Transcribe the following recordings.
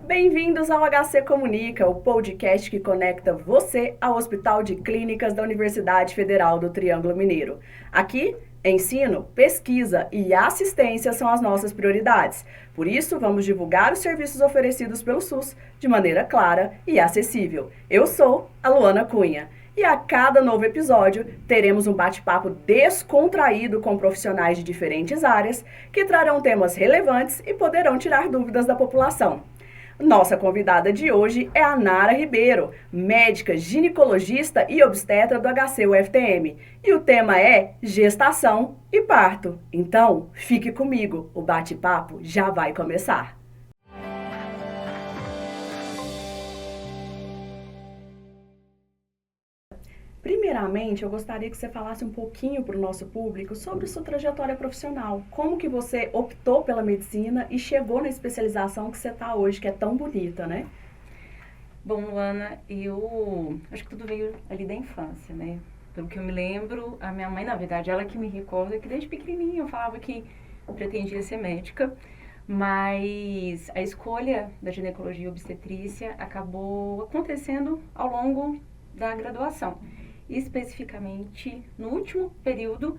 Bem-vindos ao HC Comunica, o podcast que conecta você ao Hospital de Clínicas da Universidade Federal do Triângulo Mineiro. Aqui, ensino, pesquisa e assistência são as nossas prioridades. Por isso, vamos divulgar os serviços oferecidos pelo SUS de maneira clara e acessível. Eu sou a Luana Cunha. E a cada novo episódio, teremos um bate-papo descontraído com profissionais de diferentes áreas que trarão temas relevantes e poderão tirar dúvidas da população. Nossa convidada de hoje é a Nara Ribeiro, médica ginecologista e obstetra do HC UFTM. E o tema é gestação e parto. Então, fique comigo, o bate-papo já vai começar. Primeiramente, eu gostaria que você falasse um pouquinho para o nosso público sobre sua trajetória profissional. Como que você optou pela medicina e chegou na especialização que você está hoje, que é tão bonita, né? Bom, Luana, eu acho que tudo veio ali da infância, né? Pelo que eu me lembro, a minha mãe, na verdade, ela que me recorda que desde pequenininha eu falava que pretendia ser médica, mas a escolha da ginecologia e obstetrícia acabou acontecendo ao longo da graduação, especificamente no último período,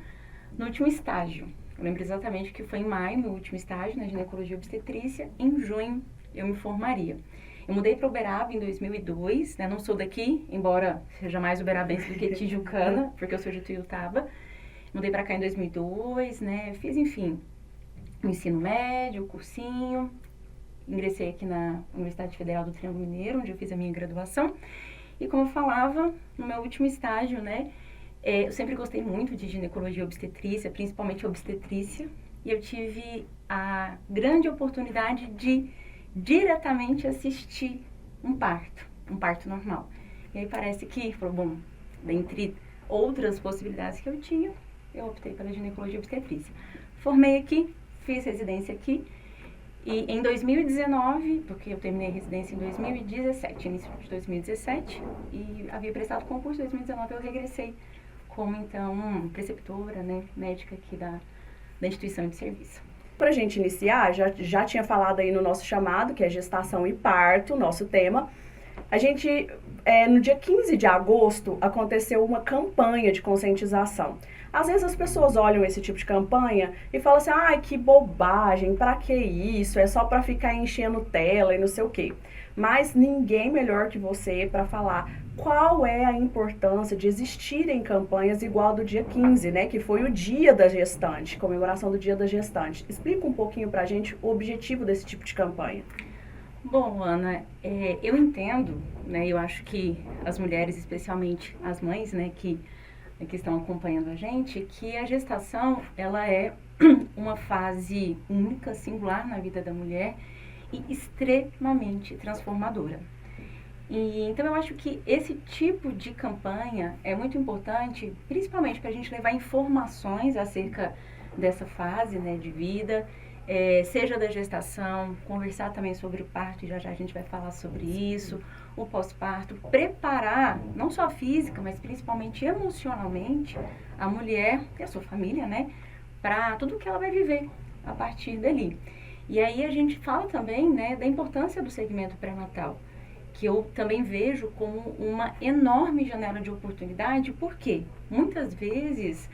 no último estágio. Eu lembro exatamente que foi em maio, meu último estágio na ginecologia e obstetrícia, em junho eu me formaria. Eu mudei para Uberaba em 2002, né? Não sou daqui, embora seja mais uberabense do que tijucana, porque eu sou de Tuiutaba. Mudei para cá em 2002, né? Fiz, enfim, o ensino médio, o cursinho. Ingressei aqui na Universidade Federal do Triângulo Mineiro, onde eu fiz a minha graduação. E como eu falava, no meu último estágio, né? Eu sempre gostei muito de ginecologia e obstetrícia, principalmente obstetrícia. E eu tive a grande oportunidade de diretamente assistir um parto normal. E aí parece que, bom, dentre outras possibilidades que eu tinha, eu optei pela ginecologia e obstetrícia. Formei aqui, fiz residência aqui, e em 2019, porque eu terminei a residência em 2017, início de 2017, e havia prestado concurso em 2019, eu regressei como, então, preceptora, né, médica aqui da instituição de serviço. Para a gente iniciar, já tinha falado aí no nosso chamado, que é gestação e parto, nosso tema. A gente, no dia 15 de agosto, aconteceu uma campanha de conscientização. Às vezes as pessoas olham esse tipo de campanha e falam assim, ai, que bobagem, pra que isso? É só pra ficar enchendo tela e não sei o quê. Mas ninguém melhor que você para falar qual é a importância de existirem campanhas igual do dia 15, né, que foi o dia da gestante, comemoração do dia da gestante. Explica um pouquinho pra gente o objetivo desse tipo de campanha. Bom, Ana, eu entendo, né, eu acho que as mulheres, especialmente as mães, né, que estão acompanhando a gente, que a gestação, ela é uma fase única, singular na vida da mulher e extremamente transformadora. Então eu acho que esse tipo de campanha é muito importante, principalmente para a gente levar informações acerca dessa fase, né, de vida, seja da gestação, conversar também sobre o parto, e já a gente vai falar sobre isso, o pós-parto, preparar, não só física, mas principalmente emocionalmente, a mulher e a sua família, né, para tudo que ela vai viver a partir dali. E aí a gente fala também, né, da importância do segmento pré-natal, que eu também vejo como uma enorme janela de oportunidade, porque muitas vezes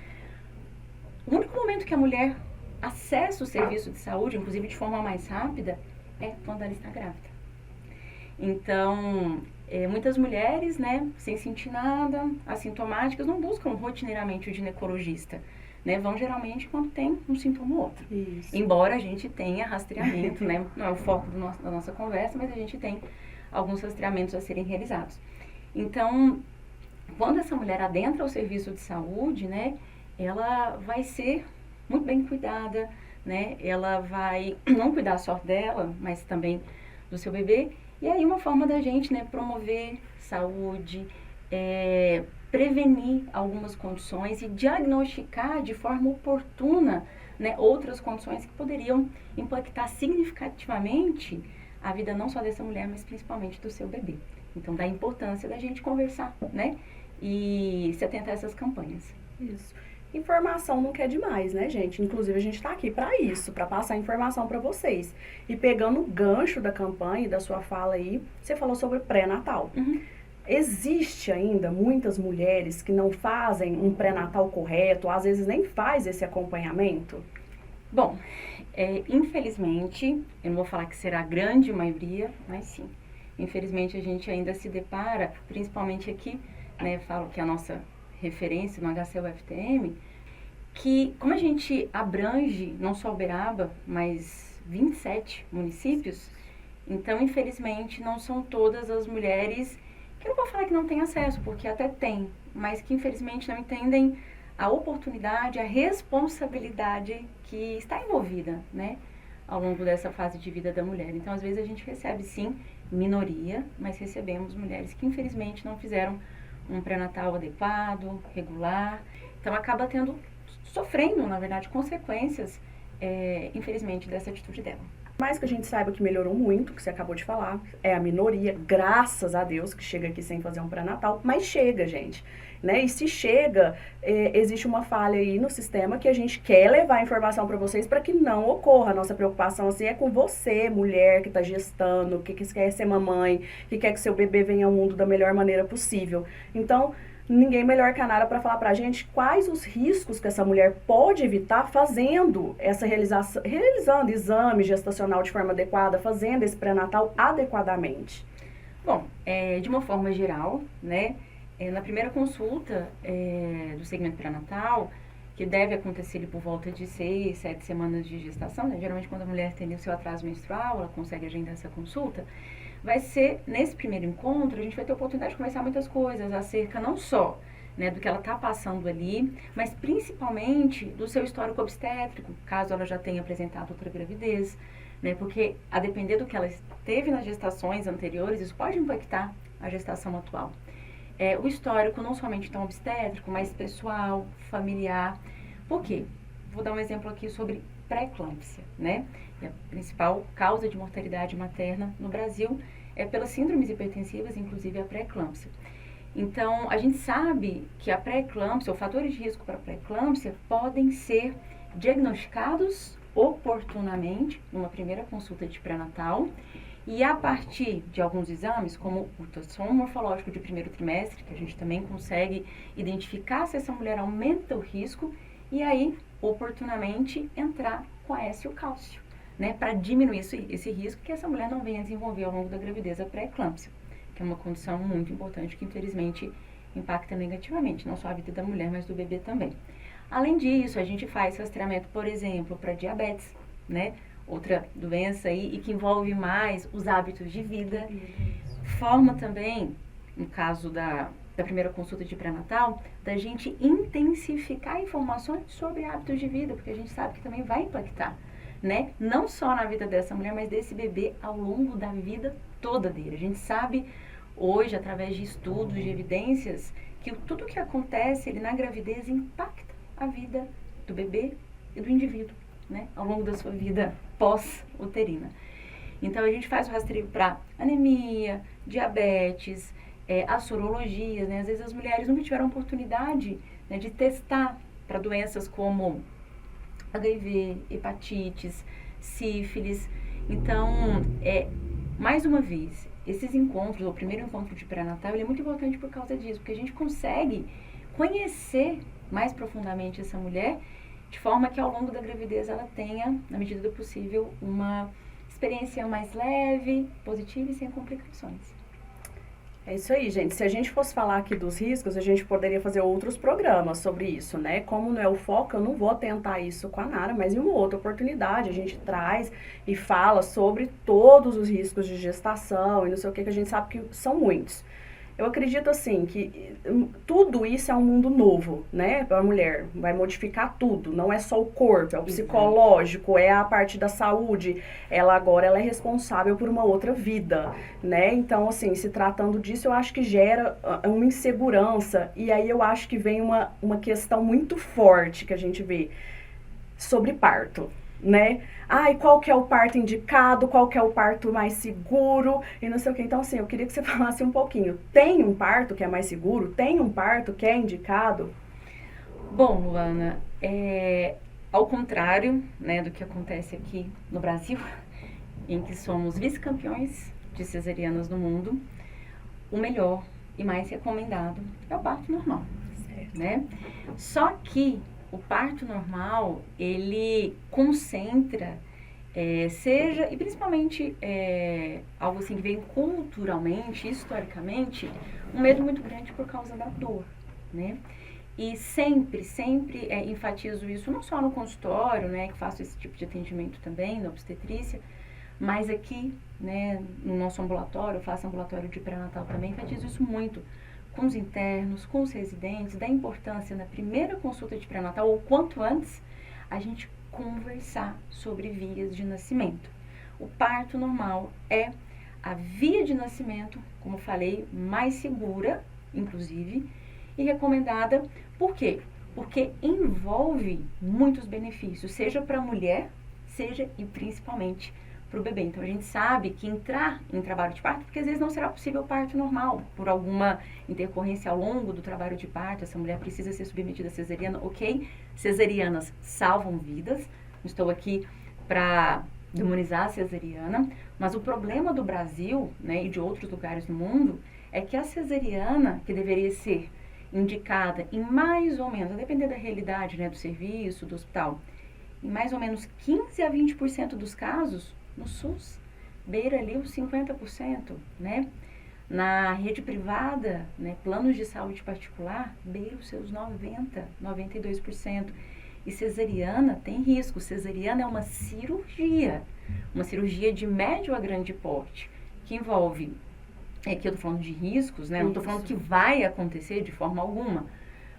o único momento que a mulher acessa o serviço de saúde, inclusive de forma mais rápida, é quando ela está grávida. Então, muitas mulheres, né, sem sentir nada, assintomáticas, não buscam rotineiramente o ginecologista, né, vão geralmente quando tem um sintoma ou outro. Isso. Embora a gente tenha rastreamento, né, não é o foco da nossa conversa, mas a gente tem alguns rastreamentos a serem realizados. Então, quando essa mulher adentra o serviço de saúde, né, ela vai ser muito bem cuidada, né, ela vai não cuidar só dela, mas também do seu bebê. E aí uma forma da gente, né, promover saúde, prevenir algumas condições e diagnosticar de forma oportuna, né, outras condições que poderiam impactar significativamente a vida não só dessa mulher, mas principalmente do seu bebê. Então, da importância da gente conversar, né, e se atentar a essas campanhas. Isso. Informação nunca é demais, né, gente? Inclusive, a gente está aqui para isso, para passar informação para vocês. E pegando o gancho da campanha e da sua fala aí, você falou sobre pré-natal. Existe ainda muitas mulheres que não fazem um pré-natal correto, às vezes nem faz esse acompanhamento? Bom, infelizmente, eu não vou falar que será a grande maioria, mas sim. Infelizmente, a gente ainda se depara, principalmente aqui, né, falo que é a nossa referência no HCUFTM, que como a gente abrange não só Uberaba, mas 27 municípios, então, infelizmente, não são todas as mulheres, que eu não vou falar que não têm acesso, porque até tem, mas que infelizmente não entendem a oportunidade, a responsabilidade que está envolvida, né, ao longo dessa fase de vida da mulher. Então, às vezes a gente recebe, sim, minoria, mas recebemos mulheres que infelizmente não fizeram um pré-natal adequado, regular, então acaba sofrendo, na verdade, consequências, infelizmente, dessa atitude dela. Mais que a gente saiba que melhorou muito, que você acabou de falar, é a minoria, graças a Deus, que chega aqui sem fazer um pré-natal, mas chega, gente, né? E se chega, existe uma falha aí no sistema que a gente quer levar a informação para vocês para que não ocorra. A nossa preocupação, assim, é com você, mulher que está gestando, que quer ser mamãe, que quer que seu bebê venha ao mundo da melhor maneira possível. Então, ninguém melhor que a Nara para falar pra gente quais os riscos que essa mulher pode evitar fazendo essa realizando exame gestacional de forma adequada, fazendo esse pré-natal adequadamente. Bom, de uma forma geral, né, na primeira consulta do segmento pré-natal, que deve acontecer ali por volta de 6, 7 semanas de gestação, né, geralmente quando a mulher tem o seu atraso menstrual, ela consegue agendar essa consulta, vai ser, nesse primeiro encontro, a gente vai ter a oportunidade de conversar muitas coisas acerca não só, né, do que ela está passando ali, mas principalmente do seu histórico obstétrico, caso ela já tenha apresentado outra gravidez, né, porque a depender do que ela teve nas gestações anteriores, isso pode impactar a gestação atual. O histórico não somente então obstétrico, mas pessoal, familiar. Por quê? Vou dar um exemplo aqui sobre pré-eclâmpsia, né? E a principal causa de mortalidade materna no Brasil é pelas síndromes hipertensivas, inclusive a pré-eclâmpsia. Então, a gente sabe que a pré-eclâmpsia, ou fatores de risco para a pré-eclâmpsia, podem ser diagnosticados oportunamente numa primeira consulta de pré-natal e a partir de alguns exames, como o ultrassom morfológico de primeiro trimestre, que a gente também consegue identificar se essa mulher aumenta o risco e aí, oportunamente, entrar com a S e o cálcio, né, para diminuir esse risco que essa mulher não venha a desenvolver ao longo da gravidez a pré-eclâmpsia, que é uma condição muito importante que, infelizmente, impacta negativamente, não só a vida da mulher, mas do bebê também. Além disso, a gente faz rastreamento, por exemplo, para diabetes, né, outra doença aí, e que envolve mais os hábitos de vida. Forma também, no caso da primeira consulta de pré-natal, da gente intensificar informações sobre hábitos de vida, porque a gente sabe que também vai impactar, né? Não só na vida dessa mulher, mas desse bebê ao longo da vida toda dele. A gente sabe hoje, através de estudos, de evidências, que tudo que acontece na gravidez impacta a vida do bebê e do indivíduo, né? Ao longo da sua vida pós-uterina. Então, a gente faz o rastreio para anemia, diabetes, as sorologias, né? Às vezes as mulheres nunca tiveram oportunidade, né, de testar para doenças como HIV, hepatites, sífilis. Então, mais uma vez, esses encontros, o primeiro encontro de pré-natal, ele é muito importante por causa disso, porque a gente consegue conhecer mais profundamente essa mulher, de forma que ao longo da gravidez ela tenha, na medida do possível, uma experiência mais leve, positiva e sem complicações. É isso aí, gente. Se a gente fosse falar aqui dos riscos, a gente poderia fazer outros programas sobre isso, né? Como não é o foco, eu não vou tentar isso com a Nara, mas em uma outra oportunidade a gente traz e fala sobre todos os riscos de gestação e não sei o que a gente sabe que são muitos. Eu acredito, assim, que tudo isso é um mundo novo, né, para a mulher. Vai modificar tudo, não é só o corpo, é o psicológico, é a parte da saúde. Ela agora ela é responsável por uma outra vida, né? Então, assim, se tratando disso, eu acho que gera uma insegurança. E aí eu acho que vem uma questão muito forte que a gente vê sobre parto, né? E qual que é o parto indicado, qual que é o parto mais seguro e não sei o que. Então, assim, eu queria que você falasse um pouquinho. Tem um parto que é mais seguro? Tem um parto que é indicado? Bom, Luana, ao contrário, né, do que acontece aqui no Brasil, em que somos vice-campeões de cesarianas no mundo, o melhor e mais recomendado é o parto normal, né? Só que o parto normal, ele concentra, seja, e principalmente algo assim que vem culturalmente, historicamente, um medo muito grande por causa da dor, né? E sempre enfatizo isso, não só no consultório, né, que faço esse tipo de atendimento também, na obstetrícia, mas aqui, né, no nosso ambulatório, eu faço ambulatório de pré-natal também, enfatizo isso muito com os internos, com os residentes, da importância na primeira consulta de pré-natal, ou quanto antes, a gente conversar sobre vias de nascimento. O parto normal é a via de nascimento, como falei, mais segura, inclusive, e recomendada. Por quê? Porque envolve muitos benefícios, seja para a mulher, seja e principalmente para o bebê. Então a gente sabe que entrar em trabalho de parto, porque às vezes não será possível parto normal, por alguma intercorrência ao longo do trabalho de parto, essa mulher precisa ser submetida a cesariana, ok? Cesarianas salvam vidas, não estou aqui para demonizar a cesariana, mas o problema do Brasil, né, e de outros lugares do mundo, é que a cesariana, que deveria ser indicada em mais ou menos, a depender da realidade, né, do serviço, do hospital, em mais ou menos 15 a 20% dos casos, no SUS, beira ali os 50%, né? Na rede privada, né, planos de saúde particular, beira os seus 90, 92%. E cesariana tem risco. Cesariana é uma cirurgia de médio a grande porte, que envolve, aqui eu tô falando de riscos, né? Não tô falando que vai acontecer de forma alguma,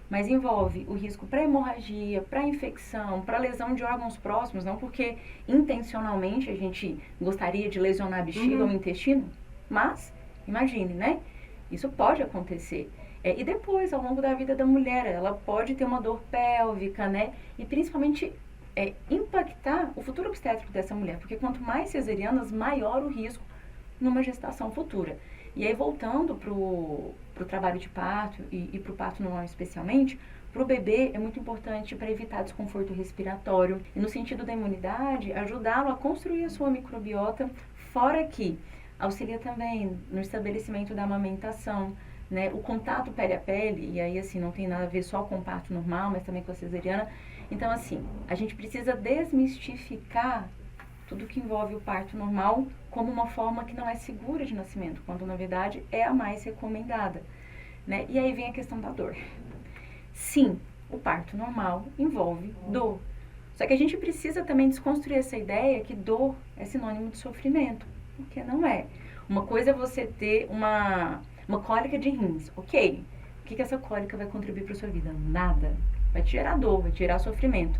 mas envolve o risco para hemorragia, para infecção, para lesão de órgãos próximos, não porque intencionalmente a gente gostaria de lesionar a bexiga ou o intestino, mas imagine, né? Isso pode acontecer. E depois, ao longo da vida da mulher, ela pode ter uma dor pélvica, né? E principalmente impactar o futuro obstétrico dessa mulher, porque quanto mais cesarianas, maior o risco numa gestação futura. E aí, voltando para o trabalho de parto e para o parto normal especialmente, para o bebê é muito importante para evitar desconforto respiratório. E no sentido da imunidade, ajudá-lo a construir a sua microbiota, fora que auxilia também no estabelecimento da amamentação, né? O contato pele a pele, e aí assim, não tem nada a ver só com o parto normal, mas também com a cesariana. Então assim, a gente precisa desmistificar tudo que envolve o parto normal como uma forma que não é segura de nascimento, quando na verdade é a mais recomendada, né? E aí vem a questão da dor. Sim, o parto normal envolve dor. Só que a gente precisa também desconstruir essa ideia que dor é sinônimo de sofrimento, porque não é. Uma coisa é você ter uma cólica de rins, ok. O que essa cólica vai contribuir para a sua vida? Nada. Vai te gerar dor, vai te gerar sofrimento.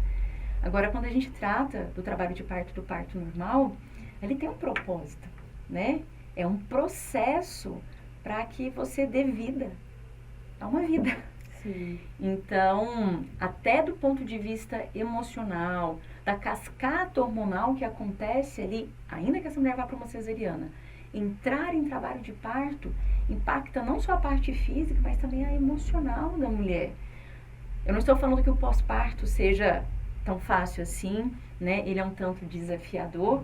Agora, quando a gente trata do trabalho de parto, do parto normal, ele tem um propósito, né? É um processo para que você dê vida a uma vida. Sim. Então, até do ponto de vista emocional, da cascata hormonal que acontece ali, ainda que essa mulher vá para uma cesariana, entrar em trabalho de parto impacta não só a parte física, mas também a emocional da mulher. Eu não estou falando que o pós-parto seja tão fácil assim, né? Ele é um tanto desafiador,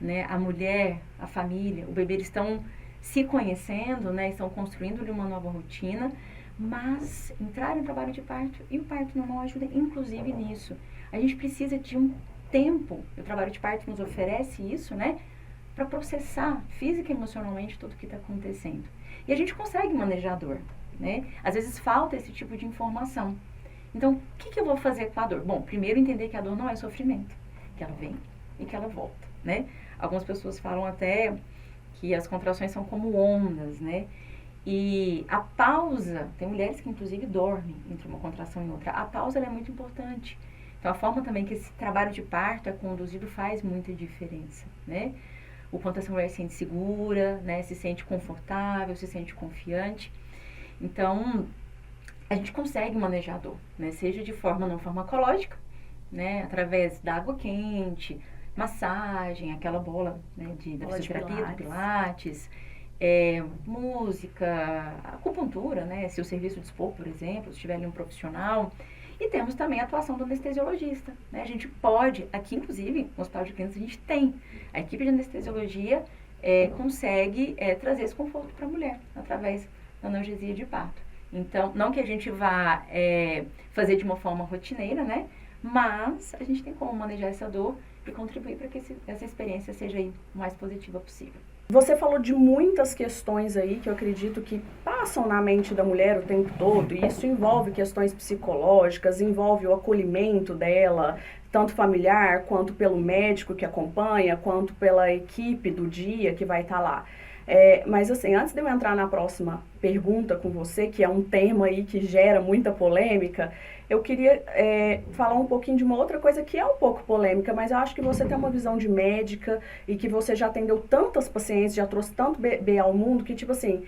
né? A mulher, a família, o bebê, eles estão se conhecendo, né? Estão construindo uma nova rotina, mas entrar em trabalho de parto e o parto normal ajuda inclusive nisso. A gente precisa de um tempo, o trabalho de parto nos oferece isso, né? Para processar física e emocionalmente tudo o que está acontecendo. E a gente consegue manejar a dor, né? Às vezes falta esse tipo de informação. Então, o que eu vou fazer com a dor? Bom, primeiro entender que a dor não é sofrimento, que ela vem e que ela volta, né? Algumas pessoas falam até que as contrações são como ondas, né? E a pausa, tem mulheres que inclusive dormem entre uma contração e outra. A pausa ela é muito importante. Então, a forma também que esse trabalho de parto é conduzido faz muita diferença, né? O quanto essa mulher se sente segura, né? Se sente confortável, se sente confiante. Então, a gente consegue manejar a dor, né? Seja de forma não farmacológica, né? Através da água quente, massagem, aquela bola, né? Da fisioterapia, do pilates, música, acupuntura, né? Se o serviço dispor, por exemplo, se tiver ali um profissional. E temos também a atuação do anestesiologista, né? A gente pode, aqui inclusive, no Hospital de Clínicas, a gente tem a equipe de anestesiologia consegue trazer esse conforto para a mulher, através da analgesia de parto. Então, não que a gente vá fazer de uma forma rotineira, né? Mas a gente tem como manejar essa dor e contribuir para que essa experiência seja aí o mais positiva possível. Você falou de muitas questões aí que eu acredito que passam na mente da mulher o tempo todo, e isso envolve questões psicológicas, envolve o acolhimento dela, tanto familiar, quanto pelo médico que acompanha, quanto pela equipe do dia que vai estar lá. Mas assim, antes de eu entrar na próxima pergunta com você, que é um tema aí que gera muita polêmica, eu queria falar um pouquinho de uma outra coisa que é um pouco polêmica, mas eu acho que você tem uma visão de médica e que você já atendeu tantas pacientes, já trouxe tanto bebê ao mundo, que tipo assim,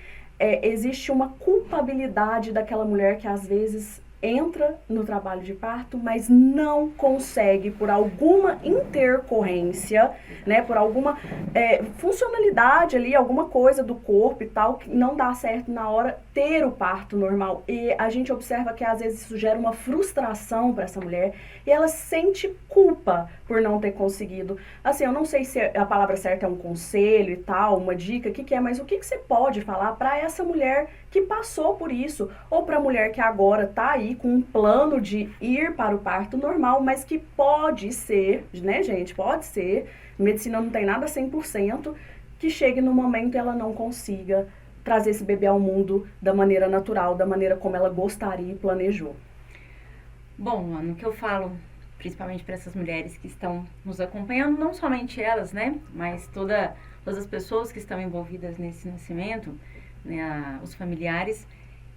existe uma culpabilidade daquela mulher que às vezes entra no trabalho de parto, mas não consegue, por alguma intercorrência, né, por alguma funcionalidade ali, alguma coisa do corpo e tal, que não dá certo na hora, ter o parto normal. E a gente observa que às vezes isso gera uma frustração para essa mulher e ela sente culpa por não ter conseguido. Assim, eu não sei se a palavra certa é um conselho e tal, uma dica, o que é, mas o que você pode falar para essa mulher que passou por isso, ou para a mulher que agora tá aí com um plano de ir para o parto normal, mas que pode ser, né, gente, pode ser, medicina não tem nada 100%, que chegue no momento e ela não consiga trazer esse bebê ao mundo da maneira natural, da maneira como ela gostaria e planejou. Bom, Ana, o que eu falo, principalmente para essas mulheres que estão nos acompanhando, não somente elas, né, mas todas as pessoas que estão envolvidas nesse nascimento, né, os familiares,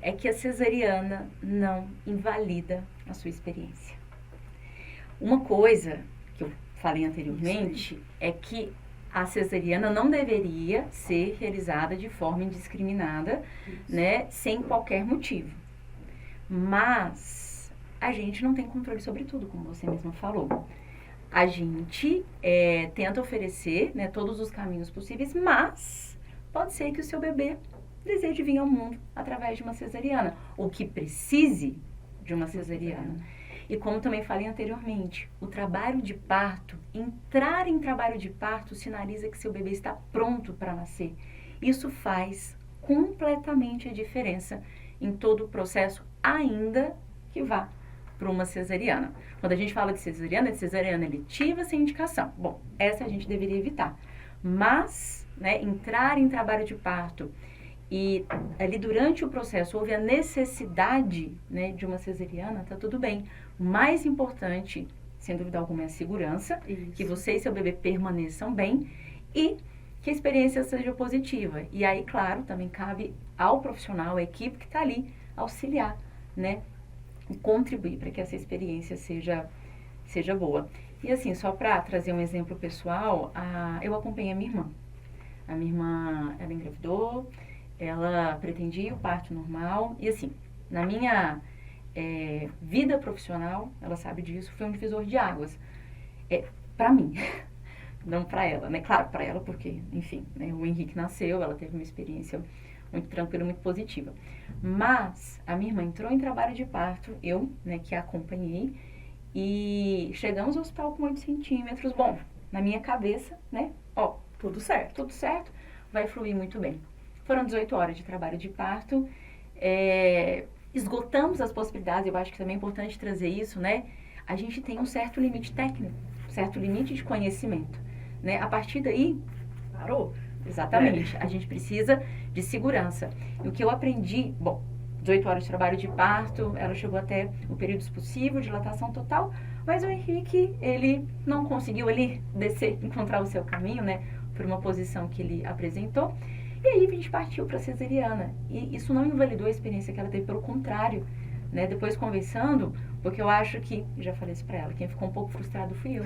é que a cesariana não invalida a sua experiência. Uma coisa que eu falei anteriormente é que a cesariana não deveria ser realizada de forma indiscriminada, né, sem qualquer motivo. Mas a gente não tem controle sobre tudo, como você mesma falou. A gente tenta oferecer, né, todos os caminhos possíveis, mas pode ser que o seu bebê deseje vir ao mundo através de uma cesariana, ou que precise de uma cesariana. E como também falei anteriormente, o trabalho de parto, entrar em trabalho de parto sinaliza que seu bebê está pronto para nascer. Isso faz completamente a diferença em todo o processo, ainda que vá para uma cesariana. Quando a gente fala de cesariana eletiva sem indicação. Bom, essa a gente deveria evitar. Mas, né, entrar em trabalho de parto e ali durante o processo houve a necessidade, né, de uma cesariana, tá tudo bem. O mais importante, sem dúvida alguma, é a segurança, que você e seu bebê permaneçam bem e que a experiência seja positiva. E aí, claro, também cabe ao profissional, à equipe que está ali, auxiliar, né, e contribuir para que essa experiência seja boa. E assim, só para trazer um exemplo pessoal, eu acompanhei a minha irmã. A minha irmã, ela engravidou, ela pretendia o parto normal e assim, na minha vida profissional, ela sabe disso, foi um divisor de águas. Para mim, não para ela, né? Claro, para ela porque, enfim, né, o Henrique nasceu, ela teve uma experiência muito tranquila, muito positiva. Mas a minha irmã entrou em trabalho de parto, eu, né, que a acompanhei, e chegamos ao hospital com 8 centímetros. Bom, na minha cabeça, né, ó, tudo certo, vai fluir muito bem. Foram 18 horas de trabalho de parto, esgotamos as possibilidades, eu acho que também é importante trazer isso, né? A gente tem um certo limite técnico, um certo limite de conhecimento, né? A partir daí, parou. Exatamente, a gente precisa de segurança. E o que eu aprendi, bom, 18 horas de trabalho de parto, ela chegou até o período expulsivo, dilatação total, mas o Henrique, ele não conseguiu ali descer, encontrar o seu caminho, né? Por uma posição que ele apresentou. E aí a gente partiu para a cesariana. E isso não invalidou a experiência que ela teve, pelo contrário, né? Depois conversando, porque eu acho que, já falei isso para ela, quem ficou um pouco frustrado fui eu.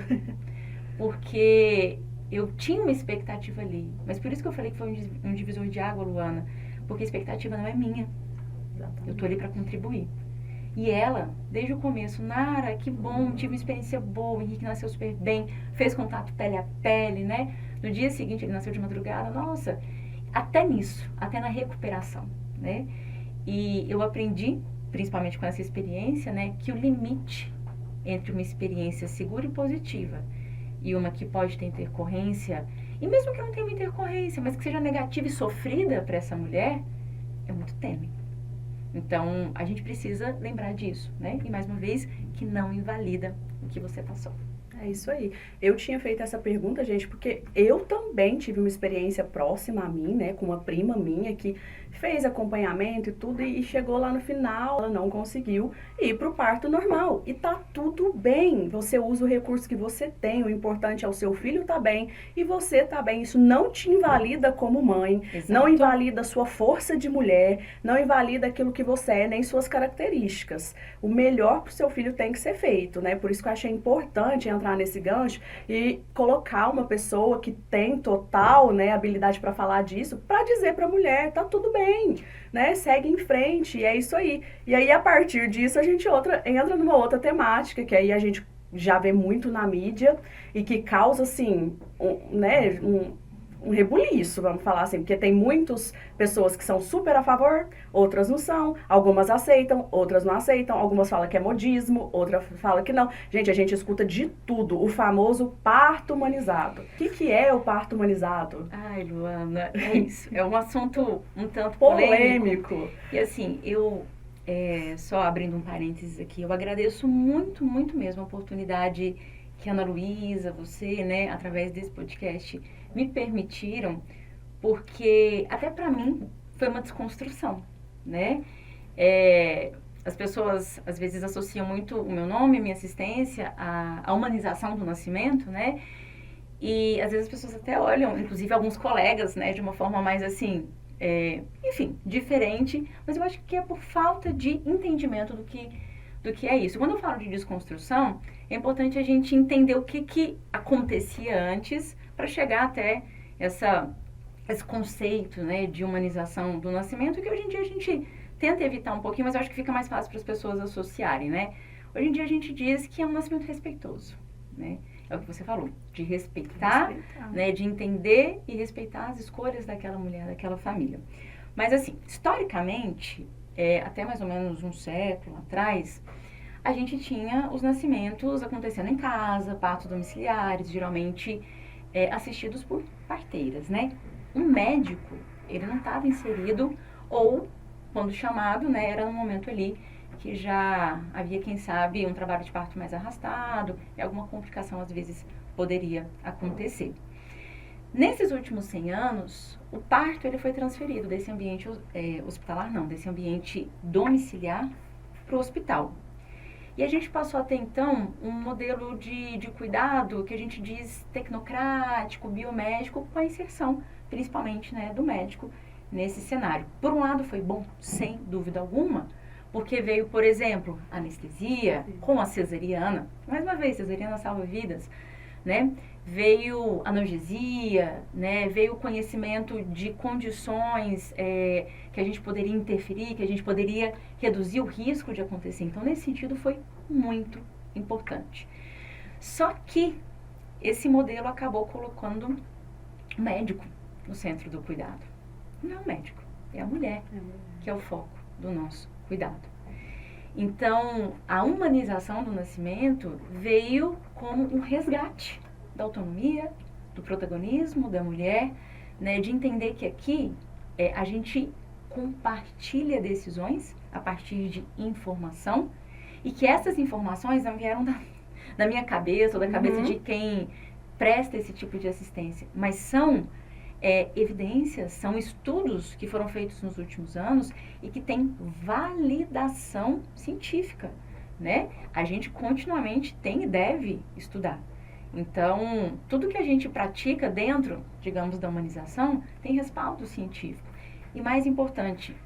Porque eu tinha uma expectativa ali. Mas por isso que eu falei que foi um divisor de água, Luana. Porque a expectativa não é minha. Eu tô ali para contribuir. E ela, desde o começo, Nara, que bom, tive uma experiência boa, o Henrique nasceu super bem, fez contato pele a pele, né? No dia seguinte ele nasceu de madrugada, nossa, até nisso, até na recuperação, né? E eu aprendi principalmente com essa experiência, né, que o limite entre uma experiência segura e positiva e uma que pode ter intercorrência, e mesmo que não tenha uma intercorrência, mas que seja negativa e sofrida para essa mulher, é muito tênue. Então, a gente precisa lembrar disso, né? E mais uma vez, que não invalida o que você passou. É isso aí. Eu tinha feito essa pergunta, gente, porque eu também tive uma experiência próxima a mim, né, com uma prima minha que fez acompanhamento e tudo, e chegou lá no final, ela não conseguiu ir pro parto normal. E tá tudo bem, você usa o recurso que você tem, o importante é o seu filho tá bem e você tá bem. Isso não te invalida como mãe, Exato. Não invalida a sua força de mulher, não invalida aquilo que você é, nem suas características. O melhor pro seu filho tem que ser feito, né? Por isso que eu achei importante entrar nesse gancho e colocar uma pessoa que tem total, né, habilidade para falar disso, para dizer para a mulher, tá tudo bem, né, segue em frente, e é isso aí. E aí, a partir disso, a gente entra numa outra temática, que aí a gente já vê muito na mídia e que causa, assim, um rebuliço, vamos falar assim, porque tem muitas pessoas que são super a favor, outras não são, algumas aceitam, outras não aceitam, algumas falam que é modismo, outras falam que não. Gente, a gente escuta de tudo, o famoso parto humanizado. O que é o parto humanizado? Ai, Luana, é isso. É um assunto um tanto polêmico. E assim, só abrindo um parênteses aqui, eu agradeço muito, muito mesmo a oportunidade que a Ana Luísa, você, né, através desse podcast, me permitiram, porque até para mim foi uma desconstrução, né? As pessoas às vezes associam muito o meu nome, a minha assistência, à humanização do nascimento, né? E às vezes as pessoas até olham, inclusive alguns colegas, né, de uma forma mais assim, enfim, diferente, mas eu acho que é por falta de entendimento do que é isso. Quando eu falo de desconstrução, é importante a gente entender o que acontecia antes para chegar até esse conceito, né, de humanização do nascimento, que hoje em dia a gente tenta evitar um pouquinho, mas eu acho que fica mais fácil para as pessoas associarem, né? Hoje em dia a gente diz que é um nascimento respeitoso, né? É o que você falou, de respeitar, né, de entender e respeitar as escolhas daquela mulher, daquela família. Mas assim, historicamente, até mais ou menos um século atrás, a gente tinha os nascimentos acontecendo em casa, partos domiciliares, geralmente assistidos por parteiras, né? Um médico, ele não estava inserido, ou quando chamado, né, era no momento ali que já havia, quem sabe, um trabalho de parto mais arrastado, e alguma complicação às vezes poderia acontecer. Nesses últimos 100 anos, o parto ele foi transferido desse ambiente hospitalar, não, desse ambiente domiciliar para o hospital. E a gente passou a ter, então, um modelo de cuidado que a gente diz tecnocrático, biomédico, com a inserção, principalmente, né, do médico nesse cenário. Por um lado foi bom, sem dúvida alguma, porque veio, por exemplo, anestesia com a cesariana. Mais uma vez, cesariana salva vidas, né? Veio analgesia, né? Veio o conhecimento de condições que a gente poderia interferir, que a gente poderia reduzir o risco de acontecer. Então, nesse sentido, foi muito importante. Só que esse modelo acabou colocando o médico no centro do cuidado. Não é o médico, é a mulher que é o foco do nosso cuidado. Então, a humanização do nascimento veio como um resgate da autonomia, do protagonismo da mulher, né, de entender que aqui a gente compartilha decisões a partir de informação e que essas informações não vieram da minha cabeça ou da cabeça de quem presta esse tipo de assistência, mas são evidências, são estudos que foram feitos nos últimos anos e que têm validação científica, né? A gente continuamente tem e deve estudar. Então, tudo que a gente pratica dentro, digamos, da humanização, tem respaldo científico. E mais importante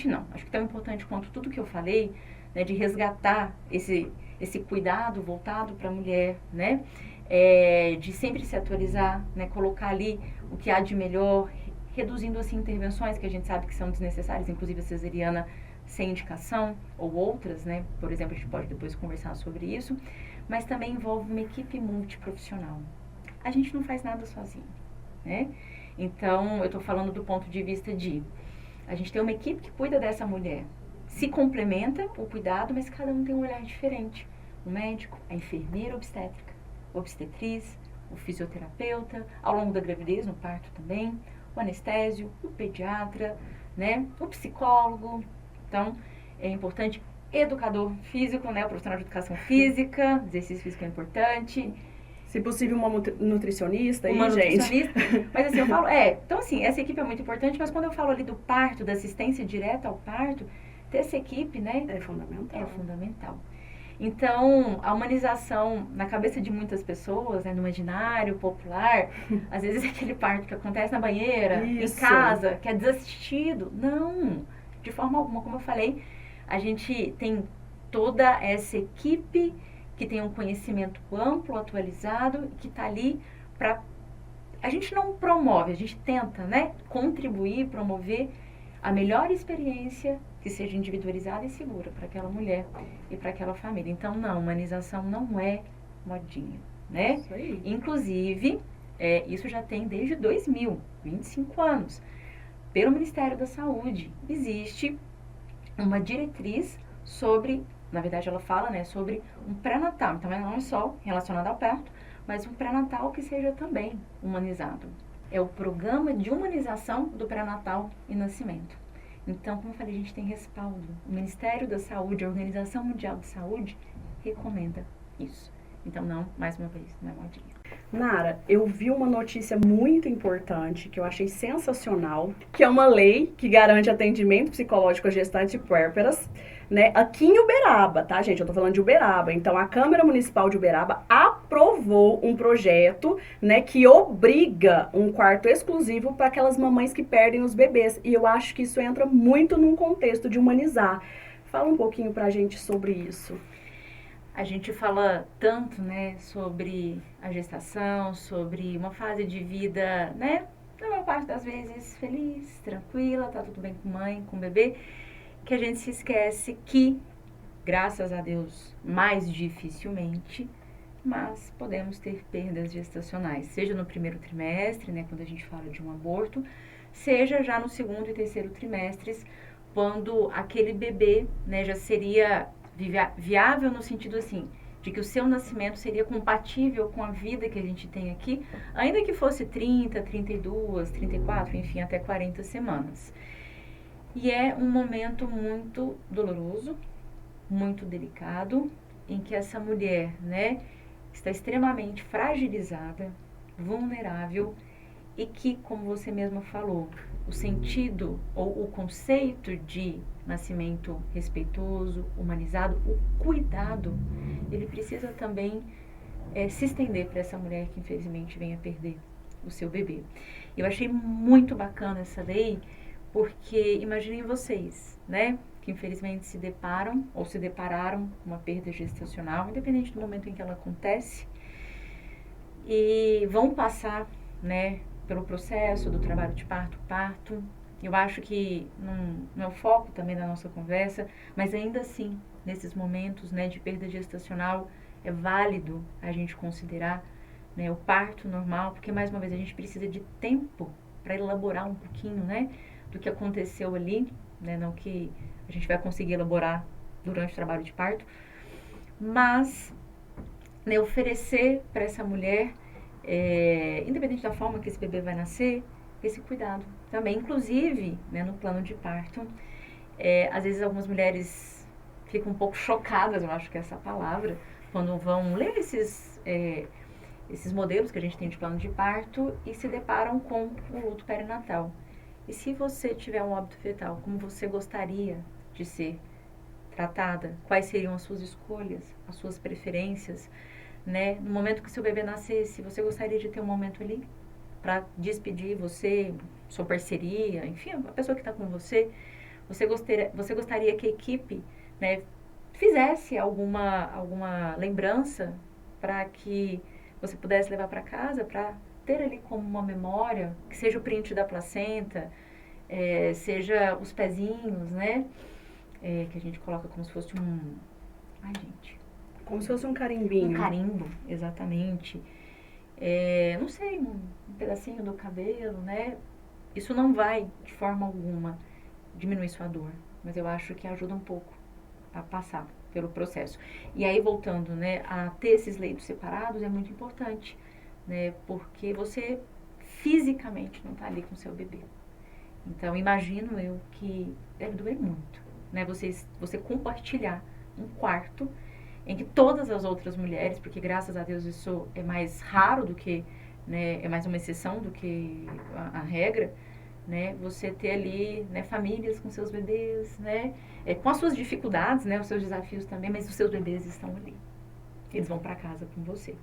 não, acho que tão importante quanto tudo que eu falei, né, de resgatar esse cuidado voltado para a mulher, né? De sempre se atualizar, né, colocar ali o que há de melhor, reduzindo assim intervenções que a gente sabe que são desnecessárias, inclusive a cesariana sem indicação ou outras, né? Por exemplo, a gente pode depois conversar sobre isso, mas também envolve uma equipe multiprofissional. A gente não faz nada sozinho, né? Então, eu estou falando do ponto de vista de a gente ter uma equipe que cuida dessa mulher, se complementa o cuidado, mas cada um tem um olhar diferente. O médico, a enfermeira obstétrica, o obstetriz, o fisioterapeuta, ao longo da gravidez, no parto também, o anestésio, o pediatra, né, o psicólogo. Então, é importante, educador físico, né, o profissional de educação física, exercício físico é importante. Se possível, uma nutricionista aí, Uma gente. nutricionista. Mas assim, eu falo, então assim, essa equipe é muito importante, mas quando eu falo ali do parto, da assistência direta ao parto, ter essa equipe, né? É fundamental. É fundamental. Então, a humanização na cabeça de muitas pessoas, né, no imaginário popular, às vezes é aquele parto que acontece na banheira, Isso. em casa, que é desassistido. Não, de forma alguma, como eu falei, a gente tem toda essa equipe que tem um conhecimento amplo, atualizado, que está ali para... A gente não promove, a gente tenta, né, contribuir, promover a melhor experiência que seja individualizada e segura para aquela mulher e para aquela família. Então, não, humanização não é modinha, né? Isso aí. Inclusive, isso já tem desde 2000, 25 anos. Pelo Ministério da Saúde, existe uma diretriz sobre, na verdade ela fala, né, sobre um pré-natal. Então, não é só relacionado ao parto, mas um pré-natal que seja também humanizado. É o programa de humanização do pré-natal e nascimento. Então, como eu falei, a gente tem respaldo. O Ministério da Saúde, a Organização Mundial de Saúde, recomenda isso. Então, não, mais uma vez, não é modinha. Nara, eu vi uma notícia muito importante que eu achei sensacional, que é uma lei que garante atendimento psicológico a gestantes e puérperas, né, aqui em Uberaba, tá, gente? Eu tô falando de Uberaba. Então, a Câmara Municipal de Uberaba aprovou um projeto, né, que obriga um quarto exclusivo para aquelas mamães que perdem os bebês. E eu acho que isso entra muito num contexto de humanizar. Fala um pouquinho pra gente sobre isso. A gente fala tanto, né, sobre a gestação, sobre uma fase de vida, né, na maior parte das vezes feliz, tranquila, tá tudo bem com mãe, com bebê, que a gente se esquece que, graças a Deus, mais dificilmente, mas podemos ter perdas gestacionais, seja no primeiro trimestre, né, quando a gente fala de um aborto, seja já no segundo e terceiro trimestres, quando aquele bebê, né, já seria viável no sentido assim, de que o seu nascimento seria compatível com a vida que a gente tem aqui, ainda que fosse 30, 32, 34, enfim, até 40 semanas. E é um momento muito doloroso, muito delicado, em que essa mulher, né, está extremamente fragilizada, vulnerável, e que, como você mesma falou, o sentido ou o conceito de nascimento respeitoso, humanizado, o cuidado, ele precisa também se estender para essa mulher que infelizmente vem a perder o seu bebê. Eu achei muito bacana essa lei, porque imaginem vocês, né, que infelizmente se deparam ou se depararam com uma perda gestacional, independente do momento em que ela acontece, e vão passar, né, pelo processo do trabalho de parto. Eu acho que não é o foco também da nossa conversa, mas ainda assim, nesses momentos, né, de perda gestacional, é válido a gente considerar, né, o parto normal, porque mais uma vez a gente precisa de tempo para elaborar um pouquinho, né, do que aconteceu ali, né, não que a gente vai conseguir elaborar durante o trabalho de parto, mas, né, oferecer para essa mulher, independente da forma que esse bebê vai nascer, esse cuidado também, inclusive, né, no plano de parto. Às vezes algumas mulheres ficam um pouco chocadas, eu acho que é essa palavra, quando vão ler esses modelos que a gente tem de plano de parto e se deparam com o luto perinatal. E se você tiver um óbito fetal, como você gostaria de ser tratada? Quais seriam as suas escolhas, as suas preferências? Né? No momento que seu bebê nascesse, você gostaria de ter um momento ali para despedir você, sua parceria, enfim, a pessoa que está com você. Você gostaria que a equipe, né, fizesse alguma lembrança para que você pudesse levar para casa, para ter ali como uma memória, que seja o print da placenta, seja os pezinhos, né, que a gente coloca como se fosse um... Ai, gente... Como se fosse um carimbinho. Um carimbo, exatamente. Não sei, um pedacinho do cabelo, né? Isso não vai, de forma alguma, diminuir sua dor. mas eu acho que ajuda um pouco a passar pelo processo. E aí, voltando, né, a ter esses leitos separados é muito importante, né, porque você fisicamente não está ali com o seu bebê. Então, imagino eu que deve doer muito, né, você compartilhar um quarto em que todas as outras mulheres, porque graças a Deus isso é mais raro do que, né, é mais uma exceção do que a regra, né, você ter ali, né, famílias com seus bebês, né, com as suas dificuldades, né, os seus desafios também, mas os seus bebês estão ali. Eles vão para casa com você.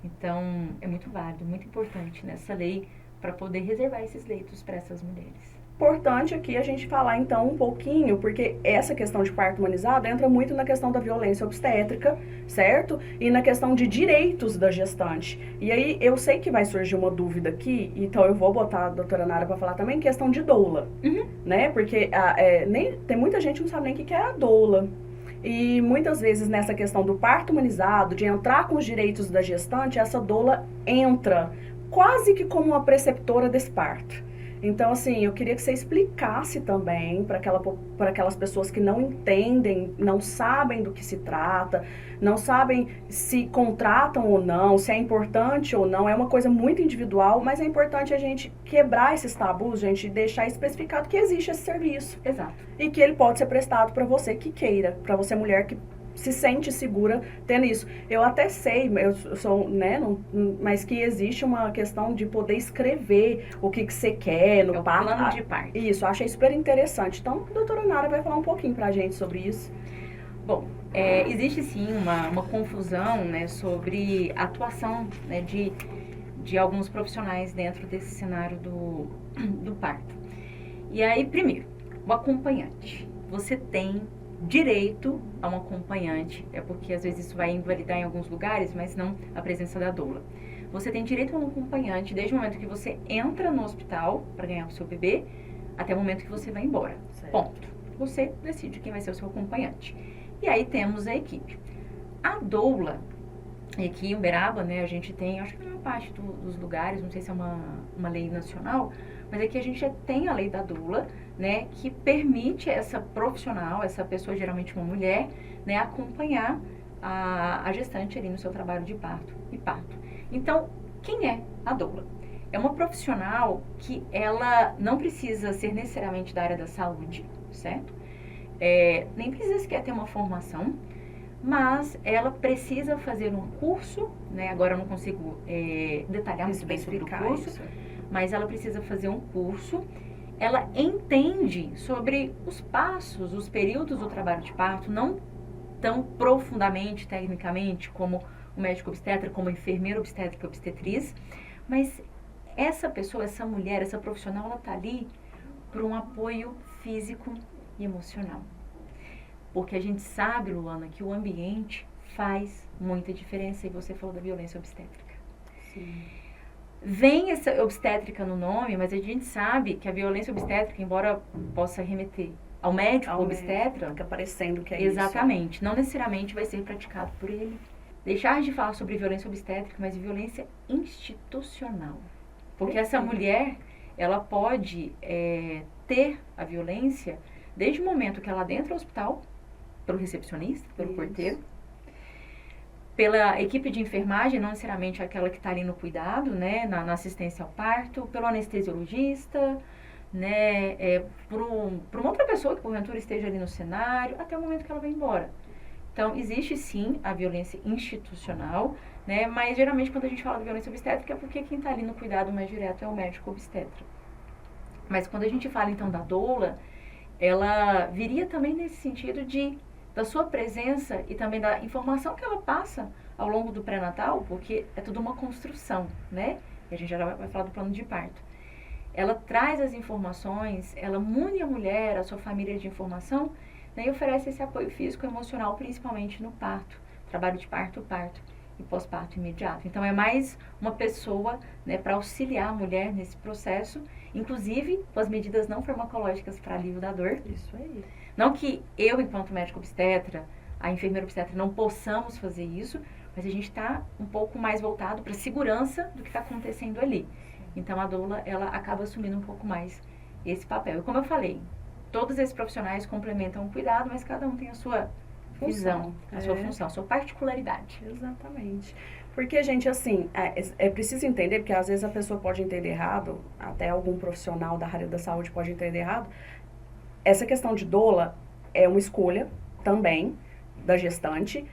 Então, é muito válido, muito importante nessa lei para poder reservar esses leitos para essas mulheres. Importante aqui a gente falar então um pouquinho, porque essa questão de parto humanizado entra muito na questão da violência obstétrica, certo? E na questão de direitos da gestante. E aí eu sei que vai surgir uma dúvida aqui, então eu vou botar a doutora Nara para falar também, questão de doula, né? Porque tem muita gente que não sabe nem o que é a doula. E muitas vezes nessa questão do parto humanizado, de entrar com os direitos da gestante, essa doula entra quase que como uma preceptora desse parto. Então, assim, eu queria que você explicasse também para aquelas pessoas que não entendem, não sabem do que se trata, não sabem se contratam ou não, se é importante ou não, é uma coisa muito individual, mas é importante a gente quebrar esses tabus, gente, e deixar especificado que existe esse serviço. Exato. E que ele pode ser prestado para você que queira, para você mulher que se sente segura tendo isso. Eu até sei, eu sou, né, mas que existe uma questão de poder escrever o que você quer no parto. Plano de parto. Isso, achei super interessante. Então, a doutora Nara vai falar um pouquinho pra gente sobre isso. Bom, existe sim uma confusão, né, sobre a atuação, né, de alguns profissionais dentro desse cenário do parto. E aí, primeiro, o acompanhante. Você tem direito a um acompanhante, porque às vezes isso vai invalidar em alguns lugares, mas não a presença da doula. Você tem direito a um acompanhante desde o momento que você entra no hospital para ganhar o seu bebê, até o momento que você vai embora. Certo. Ponto. Você decide quem vai ser o seu acompanhante. E aí temos a equipe. A doula, aqui em Uberaba, né, a gente tem, acho que na maior parte dos lugares, não sei se é uma lei nacional, mas aqui a gente já tem a lei da doula, né, que permite essa profissional, essa pessoa, geralmente uma mulher, né, acompanhar a gestante ali no seu trabalho de parto e parto. Então, quem é a doula? É uma profissional que ela não precisa ser necessariamente da área da saúde, certo? Nem precisa sequer ter uma formação, mas ela precisa fazer um curso, né? Agora eu não consigo detalhar muito bem sobre o curso, isso. Mas ela precisa fazer um curso. Ela entende sobre os passos, os períodos do trabalho de parto, não tão profundamente, tecnicamente, como o médico obstetra, como a enfermeira obstétrica obstetriz, mas essa pessoa, essa mulher, essa profissional, ela está ali por um apoio físico e emocional. Porque a gente sabe, Luana, que o ambiente faz muita diferença, e você falou da violência obstétrica. Sim. Vem essa obstétrica no nome, mas a gente sabe que a violência obstétrica, embora possa remeter ao médico obstetra, fica parecendo que é exatamente, isso. Não necessariamente vai ser praticado por ele. Deixar de falar sobre violência obstétrica, mas violência institucional. Porque essa mulher, ela pode ter a violência desde o momento que ela adentra o hospital, pelo recepcionista, pelo porteiro, pela equipe de enfermagem, não necessariamente aquela que está ali no cuidado, né, na assistência ao parto, pelo anestesiologista, né, por uma outra pessoa que porventura esteja ali no cenário, até o momento que ela vai embora. Então, existe sim a violência institucional, né, mas geralmente quando a gente fala de violência obstétrica é porque quem está ali no cuidado mais direto é o médico obstetra. Mas quando a gente fala então da doula, ela viria também nesse sentido da sua presença e também da informação que ela passa ao longo do pré-natal, porque é tudo uma construção, né? E a gente já vai falar do plano de parto. Ela traz as informações, ela mune a mulher, a sua família de informação, né, e oferece esse apoio físico e emocional, principalmente no parto, trabalho de parto e pós-parto imediato. Então, é mais uma pessoa, né, para auxiliar a mulher nesse processo, inclusive com as medidas não farmacológicas para alívio da dor. Isso aí. Não que eu, enquanto médico obstetra, a enfermeira obstetra, não possamos fazer isso, mas a gente está um pouco mais voltado para a segurança do que está acontecendo ali. Então, a doula, ela acaba assumindo um pouco mais esse papel. E como eu falei, todos esses profissionais complementam o cuidado, mas cada um tem a sua visão, a sua função, a sua particularidade. Exatamente. Porque, gente, assim, é preciso entender, porque às vezes a pessoa pode entender errado, até algum profissional da área da saúde pode entender errado. Essa questão de doula é uma escolha também da gestante.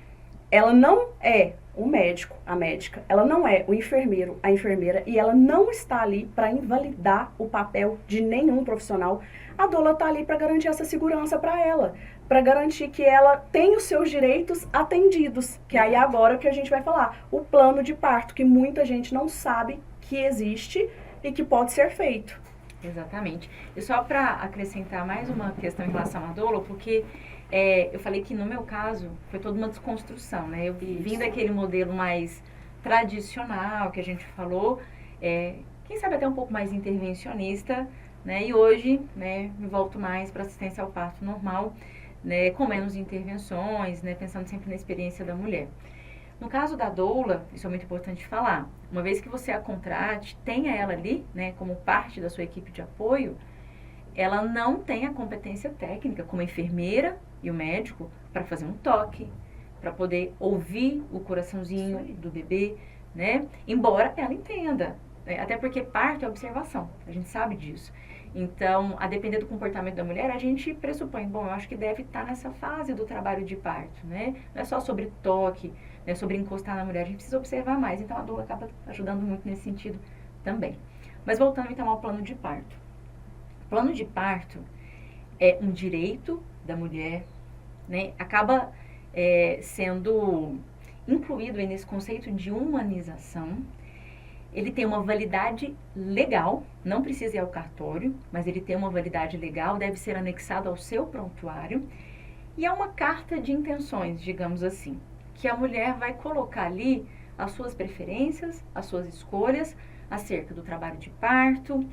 Ela não é o médico, a médica, ela não é o enfermeiro, a enfermeira, e ela não está ali para invalidar o papel de nenhum profissional. A doula está ali para garantir essa segurança para ela, para garantir que ela tem os seus direitos atendidos, que aí agora que a gente vai falar, o plano de parto, que muita gente não sabe que existe e que pode ser feito. Exatamente. E só para acrescentar mais uma questão em relação à doula, porque eu falei que no meu caso foi toda uma desconstrução, né? Eu vim daquele modelo mais tradicional que a gente falou, quem sabe até um pouco mais intervencionista, né? E hoje, né, me volto mais para assistência ao parto normal, né, com menos intervenções, né, pensando sempre na experiência da mulher. No caso da doula, isso é muito importante falar, uma vez que você a contrate, tenha ela ali, né, como parte da sua equipe de apoio, ela não tem a competência técnica como a enfermeira e o médico para fazer um toque, para poder ouvir o coraçãozinho do bebê, né? Embora ela entenda, né? Até porque parto é observação, a gente sabe disso. Então, a depender do comportamento da mulher, a gente pressupõe, bom, eu acho que deve estar nessa fase do trabalho de parto, né? Não é só sobre toque, não é sobre encostar na mulher, a gente precisa observar mais. Então, a doula acaba ajudando muito nesse sentido também. Mas voltando então ao plano de parto. O plano de parto é um direito da mulher, né? Acaba sendo incluído aí nesse conceito de humanização. Ele tem uma validade legal, não precisa ir ao cartório, mas ele tem uma validade legal, deve ser anexado ao seu prontuário. E é uma carta de intenções, digamos assim, que a mulher vai colocar ali as suas preferências, as suas escolhas acerca do trabalho de parto,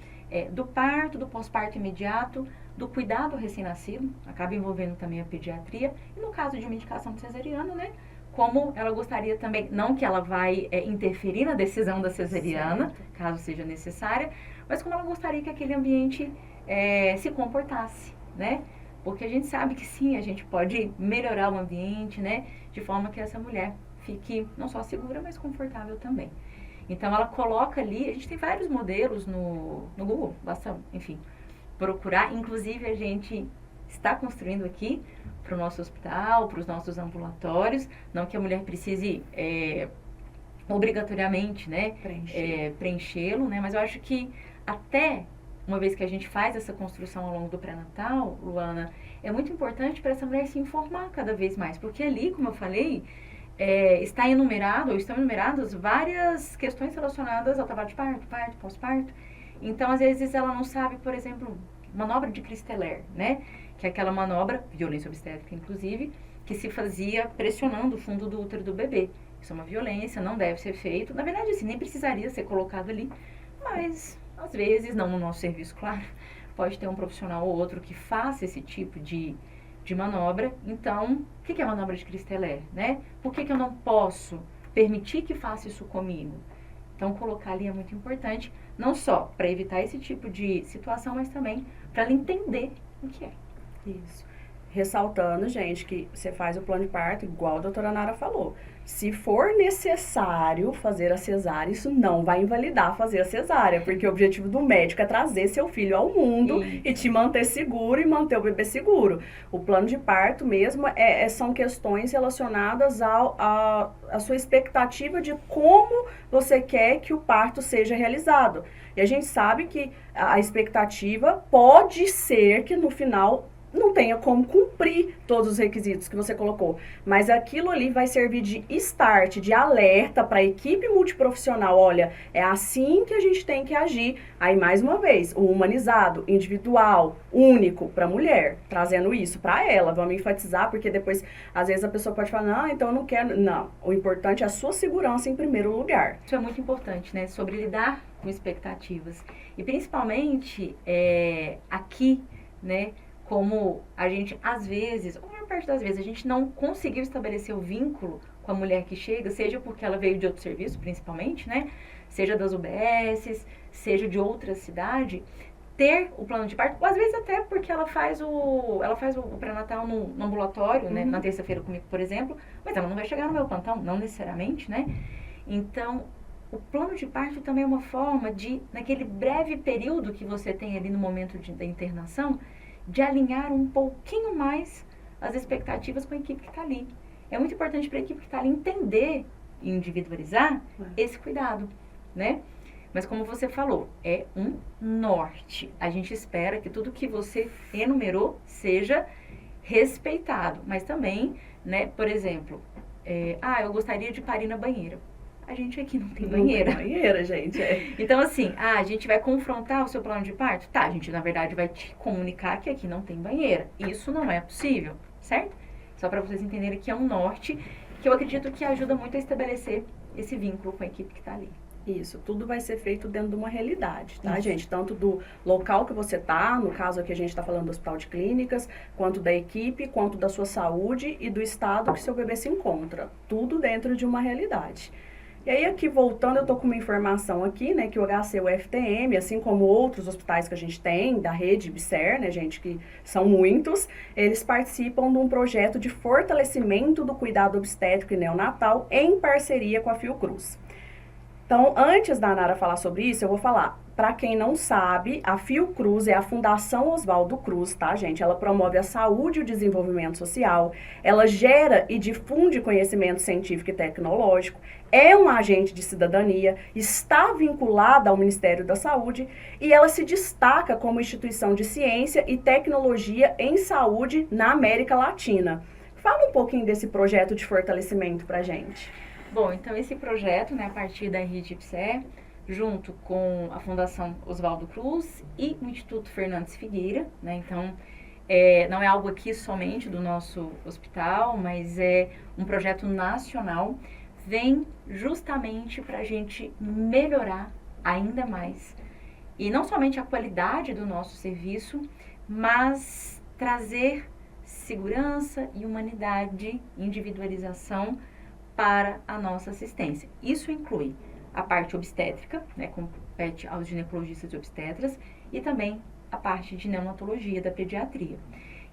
do pós-parto imediato, do cuidado ao recém-nascido, acaba envolvendo também a pediatria, e no caso de uma indicação de cesariana, né, como ela gostaria também, não que ela vai interferir na decisão da cesariana, caso seja necessária, mas como ela gostaria que aquele ambiente se comportasse, né? Porque a gente sabe que sim, a gente pode melhorar o ambiente, né? De forma que essa mulher fique não só segura, mas confortável também. Então, ela coloca ali, a gente tem vários modelos no Google, basta, enfim, procurar. Inclusive, a gente está construindo aqui para o nosso hospital, para os nossos ambulatórios, não que a mulher precise obrigatoriamente, né, preenchê-lo, né, mas eu acho que até uma vez que a gente faz essa construção ao longo do pré-natal, Luana, é muito importante para essa mulher se informar cada vez mais, porque ali, como eu falei, estão enumeradas várias questões relacionadas ao trabalho de parto, pós-parto. Então, às vezes, ela não sabe, por exemplo, manobra de Christeler, né? Que é aquela manobra, violência obstétrica inclusive, que se fazia pressionando o fundo do útero do bebê. Isso é uma violência, não deve ser feito. Na verdade, assim, nem precisaria ser colocado ali, mas, às vezes, não no nosso serviço, claro, pode ter um profissional ou outro que faça esse tipo de manobra. Então, o que é a manobra de Christeler, né? Por que eu não posso permitir que faça isso comigo? Então, colocar ali é muito importante, não só para evitar esse tipo de situação, mas também para ela entender o que é. Isso. Ressaltando, gente, que você faz o plano de parto, igual a doutora Nara falou. Se for necessário fazer a cesárea, isso não vai invalidar fazer a cesárea, porque o objetivo do médico é trazer seu filho ao mundo e te manter seguro e manter o bebê seguro. O plano de parto mesmo são questões relacionadas à sua expectativa de como você quer que o parto seja realizado. E a gente sabe que a expectativa pode ser que no final não tenha como cumprir todos os requisitos que você colocou, mas aquilo ali vai servir de start, de alerta para a equipe multiprofissional. Olha, é assim que a gente tem que agir. Aí, mais uma vez, o humanizado, individual, único para a mulher, trazendo isso para ela. Vamos enfatizar, porque depois, às vezes, a pessoa pode falar, não, então eu não quero. Não, o importante é a sua segurança em primeiro lugar. Isso é muito importante, né? Sobre lidar com expectativas. E, principalmente, aqui, né? Como a gente, às vezes, ou a maior parte das vezes, a gente não conseguiu estabelecer o vínculo com a mulher que chega, seja porque ela veio de outro serviço, principalmente, né? Seja das UBSs, seja de outra cidade. ter o plano de parto, ou às vezes até porque ela faz o pré-natal no ambulatório, né, na terça-feira comigo, por exemplo, mas ela não vai chegar no meu plantão, não necessariamente, né? Então, o plano de parto também é uma forma de, naquele breve período que você tem ali no momento da internação, de alinhar um pouquinho mais as expectativas com a equipe que está ali. É muito importante para a equipe que está ali entender e individualizar esse cuidado, né? Mas como você falou, é um norte. A gente espera que tudo que você enumerou seja respeitado. Mas também, né, por exemplo, eu gostaria de parir na banheira. A gente aqui não tem banheira. Não tem banheira, gente. Então, assim, a gente vai confrontar o seu plano de parto? Tá, a gente, na verdade, vai te comunicar que aqui não tem banheira. Isso não é possível, certo? Só para vocês entenderem que é um norte que eu acredito que ajuda muito a estabelecer esse vínculo com a equipe que está ali. Isso, tudo vai ser feito dentro de uma realidade, tá, gente? Tanto do local que você tá, no caso aqui a gente está falando do Hospital de Clínicas, quanto da equipe, quanto da sua saúde e do estado que seu bebê se encontra. Tudo dentro de uma realidade. E aí aqui, voltando, eu tô com uma informação aqui, né, que o HC, o FTM, assim como outros hospitais que a gente tem, da rede BSER, né, gente, que são muitos, eles participam de um projeto de fortalecimento do cuidado obstétrico e neonatal em parceria com a Fiocruz. Então, antes da Nara falar sobre isso, eu vou falar. Para quem não sabe, a Fiocruz é a Fundação Oswaldo Cruz, tá, gente? Ela promove a saúde e o desenvolvimento social, ela gera e difunde conhecimento científico e tecnológico, é um agente de cidadania, está vinculada ao Ministério da Saúde e ela se destaca como instituição de ciência e tecnologia em saúde na América Latina. Fala um pouquinho desse projeto de fortalecimento pra gente. Bom, então esse projeto, né, a partir da rede BSER, junto com a Fundação Oswaldo Cruz e o Instituto Fernandes Figueira, né, então não é algo aqui somente do nosso hospital, mas é um projeto nacional, vem justamente para a gente melhorar ainda mais, e não somente a qualidade do nosso serviço, mas trazer segurança e humanidade, individualização para a nossa assistência. Isso inclui a parte obstétrica, né, compete aos ginecologistas e obstetras, e também a parte de neonatologia da pediatria.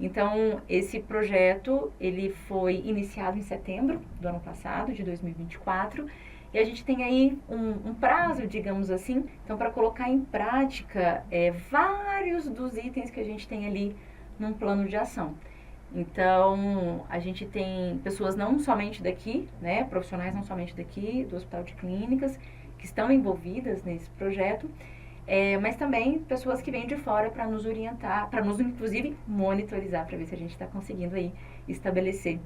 Então, esse projeto, ele foi iniciado em setembro do ano passado, de 2024, e a gente tem aí um prazo, digamos assim, então, para colocar em prática vários dos itens que a gente tem ali num plano de ação. Então, a gente tem pessoas não somente daqui, né, profissionais não somente daqui, do Hospital de Clínicas, que estão envolvidas nesse projeto, mas também pessoas que vêm de fora para nos orientar, para nos, inclusive, monitorizar, para ver se a gente está conseguindo aí estabelecer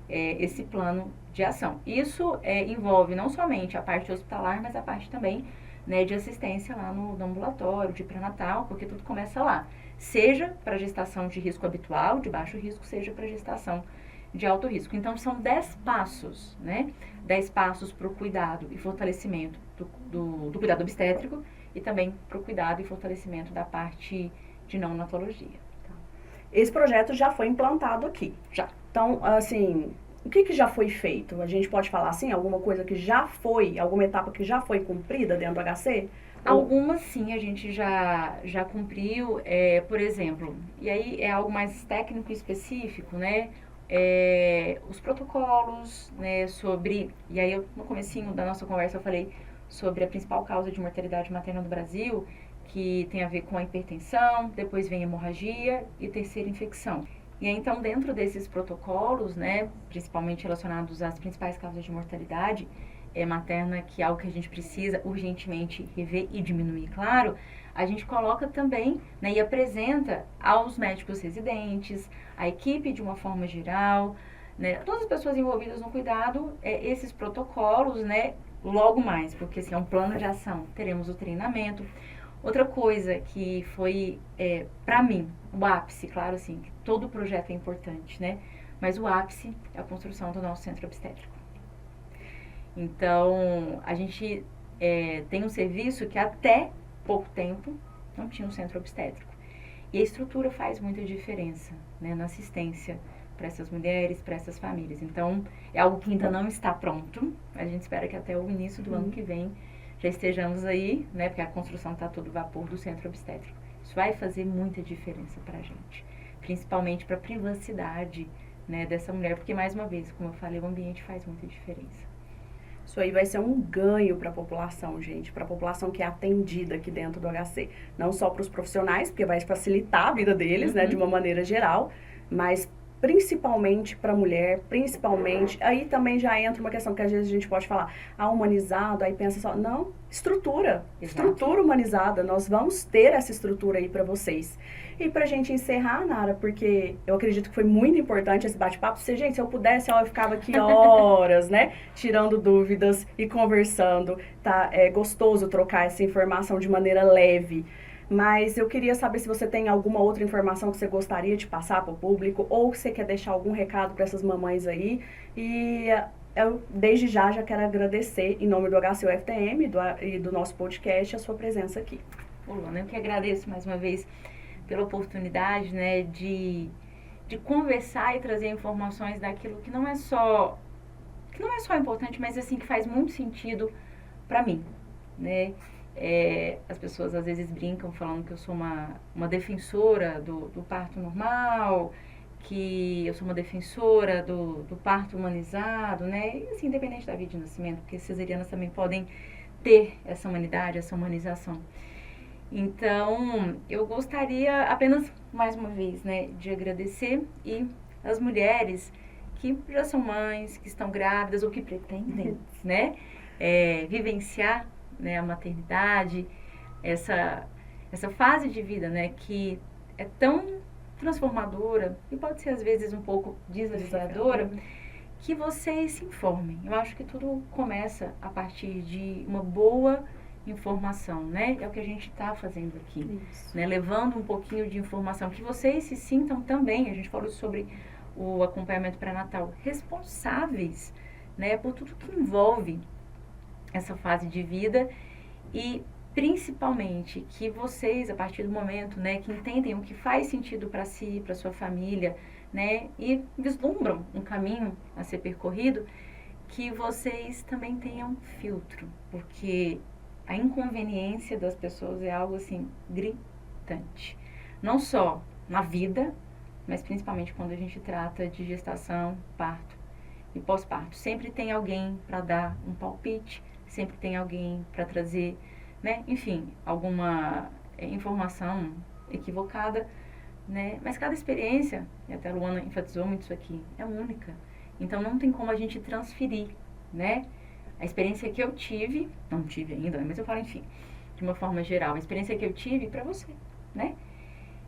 esse plano de ação. Isso envolve não somente a parte hospitalar, mas a parte também, né, de assistência lá no ambulatório, de pré-natal, porque tudo começa lá. Seja para gestação de risco habitual, de baixo risco, seja para gestação de alto risco. Então, são 10 passos, né? 10 passos para o cuidado e fortalecimento do cuidado obstétrico e também para o cuidado e fortalecimento da parte de neonatologia. Esse projeto já foi implantado aqui. Já. Então, assim, o que já foi feito? A gente pode falar assim, alguma coisa que já foi, alguma etapa que já foi cumprida dentro do HC? Algumas sim, a gente já cumpriu, por exemplo, e aí é algo mais técnico e específico, né? Os protocolos, né, sobre, e aí no comecinho da nossa conversa eu falei sobre a principal causa de mortalidade materna no Brasil, que tem a ver com a hipertensão, depois vem a hemorragia e terceira infecção. E aí, então, dentro desses protocolos, né, principalmente relacionados às principais causas de mortalidade materna, que é algo que a gente precisa urgentemente rever e diminuir, claro, a gente coloca também, né, e apresenta aos médicos residentes, à equipe de uma forma geral, né, todas as pessoas envolvidas no cuidado, esses protocolos, né, logo mais, porque assim, é um plano de ação, teremos o treinamento. Outra coisa que foi, para mim, o ápice, claro assim, que todo projeto é importante, né, mas o ápice é a construção do nosso centro obstétrico. Então, a gente tem um serviço que até pouco tempo não tinha um centro obstétrico. E a estrutura faz muita diferença, né, na assistência para essas mulheres, para essas famílias. Então, é algo que ainda não está pronto. A gente espera que até o início do ano que vem já estejamos aí, né, porque a construção está todo vapor do centro obstétrico. Isso vai fazer muita diferença pra gente, principalmente para a privacidade, né, dessa mulher, porque mais uma vez, como eu falei, o ambiente faz muita diferença. Isso aí vai ser um ganho para a população, gente, para a população que é atendida aqui dentro do HC. Não só para os profissionais, porque vai facilitar a vida deles, né, de uma maneira geral, mas principalmente para a mulher, principalmente, aí também já entra uma questão que às vezes a gente pode falar, humanizado, aí pensa só, não, estrutura humanizada, nós vamos ter essa estrutura aí para vocês. E pra gente encerrar, Nara, porque eu acredito que foi muito importante esse bate-papo, gente, se eu pudesse, eu ficava aqui horas, né, tirando dúvidas e conversando, tá, é gostoso trocar essa informação de maneira leve. Mas eu queria saber se você tem alguma outra informação que você gostaria de passar para o público ou se você quer deixar algum recado para essas mamães aí. E eu, desde já quero agradecer, em nome do HCUFTM e do nosso podcast, a sua presença aqui. Luana, eu que agradeço mais uma vez pela oportunidade, né, de conversar e trazer informações daquilo que não é só importante, mas assim, que faz muito sentido para mim, né? As pessoas às vezes brincam falando que eu sou uma defensora do parto normal, que eu sou uma defensora do parto humanizado, né? E assim, independente da vida de nascimento, porque cesarianas também podem ter essa humanidade, essa humanização. Então, eu gostaria apenas, mais uma vez, né, de agradecer e as mulheres que já são mães, que estão grávidas ou que pretendem, né, vivenciar, né, a maternidade, essa fase de vida, né, que é tão transformadora e pode ser às vezes um pouco desafiadora, que vocês se informem. Eu acho que tudo começa a partir de uma boa informação, né? É o que a gente está fazendo aqui, né? Levando um pouquinho de informação, que vocês se sintam também, a gente falou sobre o acompanhamento pré-natal, responsáveis, né, por tudo que envolve essa fase de vida e principalmente que vocês, a partir do momento, né, que entendem o que faz sentido para si, para sua família, né, e vislumbram um caminho a ser percorrido, que vocês também tenham filtro, porque a inconveniência das pessoas é algo assim gritante, não só na vida, mas principalmente quando a gente trata de gestação, parto e pós-parto. Sempre tem alguém para dar um palpite, sempre tem alguém para trazer, né, enfim, alguma informação equivocada, né, mas cada experiência, e até a Luana enfatizou muito isso aqui, é única. Então não tem como a gente transferir, né, a experiência que eu tive, não tive ainda, mas eu falo, enfim, de uma forma geral, a experiência que eu tive para você, né.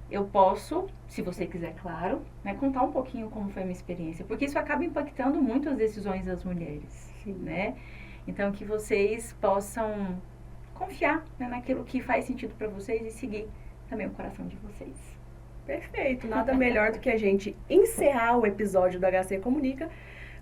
Eu posso, se você quiser, claro, né, contar um pouquinho como foi a minha experiência, porque isso acaba impactando muito as decisões das mulheres, né. Então, que vocês possam confiar, né, naquilo que faz sentido para vocês e seguir também o coração de vocês. Perfeito. Nada melhor do que a gente encerrar o episódio do HC Comunica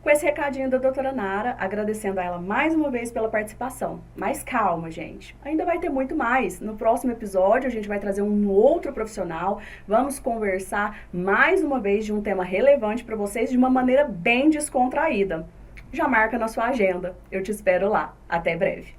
com esse recadinho da doutora Nara, agradecendo a ela mais uma vez pela participação. Mas calma, gente. Ainda vai ter muito mais. No próximo episódio, a gente vai trazer um outro profissional. Vamos conversar mais uma vez de um tema relevante para vocês de uma maneira bem descontraída. Já marca na sua agenda. Eu te espero lá. Até breve.